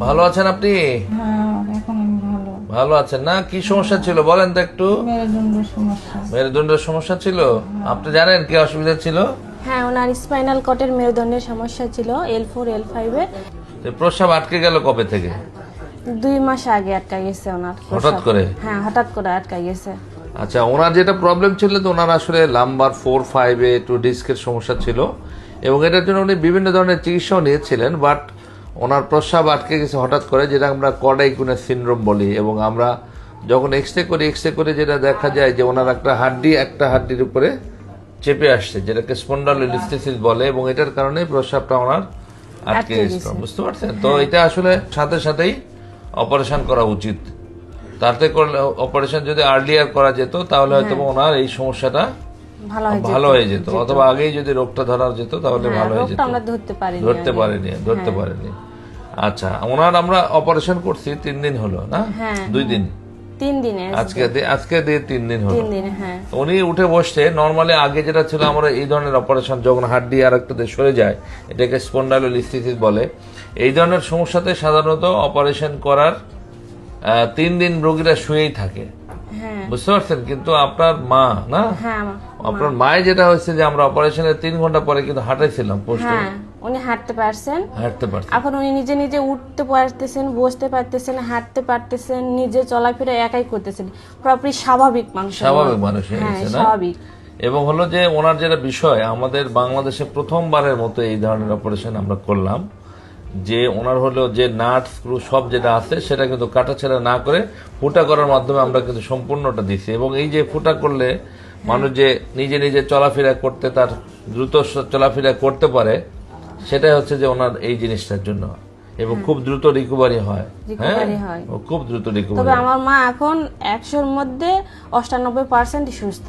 ভালো আছেন আপনি? হ্যাঁ, এখন আমি ভালো। ভালো আছেন না? কি সমস্যা ছিল বলেন তো একটু। মেরুদণ্ডের সমস্যা। মেরুদণ্ডের সমস্যা ছিল? আপনি জানেন কি অসুবিধা ছিল? হ্যাঁ, ওনার স্পাইনাল কর্ডের মেরুদণ্ডের সমস্যা ছিল L4 L5 এ। প্রস্রাব আটকে গেল কবে থেকে? 2 মাস আগে আটকা গেছে ওনার হঠাৎ প্রস্রাব। করে? হ্যাঁ, হঠাৎ করে আটকা গেছে। আচ্ছা, ওনার যেটা প্রবলেম ছিল তো ওনার আসলে লাম্বার 4-5 এ একটু ডিস্কের সমস্যা ছিল এবং এটার জন্য উনি বিভিন্ন ধরনের চিকিৎসাও নিয়েছিলেন, বাট ওনার প্রস্রাব আটকে গেছে হঠাৎ করে, যেটা আমরা কর্ডাইকুনের সিনড্রোম বলি। এবং আমরা যখন এক্সরে করে যেটা দেখা যায় যে ওনার একটা হাড্ডির উপরে চেপে আসছে, যেটাকে স্পন্ডালোলিস্থেসিস বলে, এবং এটার কারণে প্রস্রাবটা ওনার আটকে গেছিল। বুঝতে পারছেন তো? এটা আসলে সাথে সাথেই অপারেশন করা উচিত। তাতে করলে অপারেশন যদি আর্লিয়ার করা যেত তাহলে হয়তো ওনার এই সমস্যাটা ভালো হয়ে যেত, অথবা আগেই যদি রোগটা ধরা যেত তাহলে ভালো হয়ে যেত। রোগটা আমরা ধরতে পারিনি। আচ্ছা, ওনার আমরা অপারেশন করছি 3 দিন হলো না? 2 দিন। 3 দিনে আজকে দিয়ে 3 দিন হলো। 3 দিনে। হ্যাঁ, উনি উঠে বসছে। নরমালি আগে যেটা ছিল আমরা এই ধরনের অপারেশন, যখন হাড্ডি আর একটাতে সরে যায়, এটাকে স্পন্ডালোলিস্থেসিস বলে। এই ধরনের সমস্যাতে সাধারণত অপারেশন করার 3 দিন রোগীরা শুয়েই থাকে। হ্যাঁ, বুঝতে পারছেন? কিন্তু আপনার মা না, হ্যাঁ, আপনার মায়ের যেটা হয়েছে যে আমরা অপারেশনের 3 ঘন্টা পরে কিন্তু হাঁটাইছিলাম, হ্যাঁ, উনি হাঁটতে পারছেন। হাঁটতে পারছেন। এখন উনি নিজে নিজে উঠতে পারতেছেন, বসতে পারতেছেন, হাঁটতে পারতেছেন, নিজে চলাফেরা একাই করতেছেন। পুরোপুরি স্বাভাবিক মানুষ হয়ে হয়ে গেছে না? স্বাভাবিক। এবং হলো যে ওনার যেটা বিষয়, আমাদের বাংলাদেশে প্রথমবারের মতো এই ধরনের অপারেশন আমরা করলাম, যে ওনার হলো যে নাট স্ক্রু সব যেটা আছে সেটা কিন্তু কাটাছেড়া না করে ফুটা করার মাধ্যমে আমরা কিন্তু সম্পূর্ণটা দিছি। এবং এই যে ফুটা করলে মানুষ যে নিজে নিজে চলাফেরা করতে, তার দ্রুত চলাফেরা করতে পারে, সেটাই হচ্ছে যে ওনার এই জিনিসটার জন্য, এবং খুব দ্রুত রিকভারি হয়। হ্যাঁ, খুব দ্রুত রিকভারি। তবে আমার মা এখন 100-র মধ্যে 98% সুস্থ।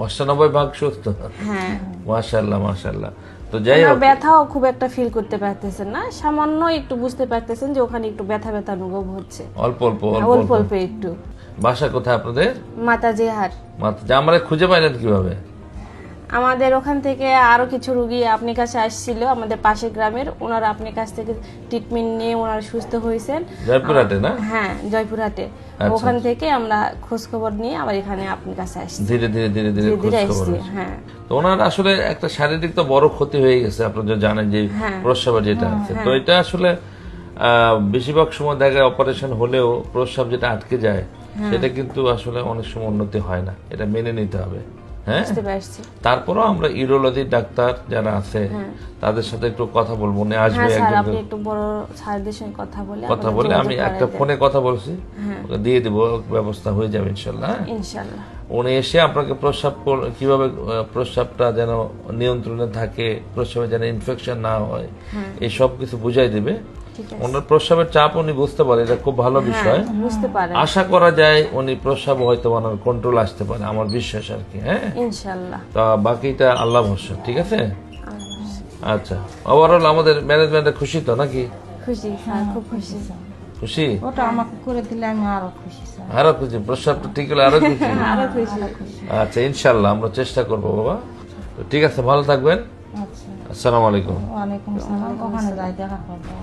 98% সুস্থ। হ্যাঁ, মাশাআল্লাহ মাশাআল্লাহ। তো যাই হোক, ব্যথাও খুব একটা ফিল করতে পারতেছেন না, সামান্য একটু বুঝতে পারতেছেন যে ওখানে একটু ব্যথা অনুভব হচ্ছে, অল্প অল্প অল্প অল্প একটু। বাসা কোথায় আপনাদের? মাতাজি হাট। আমরা খুঁজে পাইলেন কিভাবে? আমাদের ওখান থেকে আরো কিছু রোগী আপনার কাছে আসছিল, আমাদের পাশের গ্রামের। ওনারা আপনার কাছ থেকে ট্রিটমেন্ট নিয়ে ওনারা সুস্থ হয়েছেন। জয়পুরহাটে না? হ্যাঁ, জয়পুরহাটে। ওখান থেকে আমরা খোঁজ খবর নিয়ে আবার এখানে আপনার কাছে আসছি। ধীরে ধীরে আসছি। হ্যাঁ, তো ওনার আসলে একটা শারীরিক তো বড় ক্ষতি হয়ে গেছে, আপনারা যা জানেন যে প্রস্রাব যেটা আছে। তো এটা আসলে বেশিরভাগ সময় দেখা যায় অপারেশন হলেও প্রস্রাব যেটা আটকে যায় সেটা কিন্তু আসলে অনেক সময় উন্নতি হয় না, এটা মেনে নিতে হবে। হ্যাঁ, তারপরও আমরা ইউরোলজি ডাক্তার যারা আছে তাদের সাথে একটু কথা বলবো। উনি আসবে, কথা বলে আমি একটা ফোনে কথা বলছি, দিয়ে দিব, ব্যবস্থা হয়ে যাবে ইনশাল্লাহ। উনি এসে আপনাকে কিভাবে প্রস্রাবটা যেন নিয়ন্ত্রণে থাকে, প্রস্রাবে যেন ইনফেকশন না হয়, এই সব কিছু বুঝাই দিবে। ওনার প্রস্রাবের চাপ উনি বুঝতে পারে, এটা খুব ভালো বিষয়। আশা করা যায় উনি প্রস্রাব হয়তো ওনার কন্ট্রোল আসতে পারে, আমার বিশ্বাস আর কি। হ্যাঁ, ইনশাআল্লাহ। তা বাকিটা আল্লাহ ভরসা। ঠিক আছে? আচ্ছা, ওভারঅল আমাদের ম্যানেজমেন্টে খুশি তো নাকি? খুশি, খুব খুশি। খুশি? ওটা আমাকে করে দিলে আমি আরো খুশি। আরো খুশি? প্রস্রাবটা ঠিক হলে আরো খুশি? আচ্ছা, ইনশাআল্লাহ আমরা চেষ্টা করবো বাবা। ঠিক আছে, ভালো থাকবেন। আচ্ছা, আসসালামু আলাইকুম। ওয়ালাইকুম আসসালাম। ওখানে যাই দেখা করবো।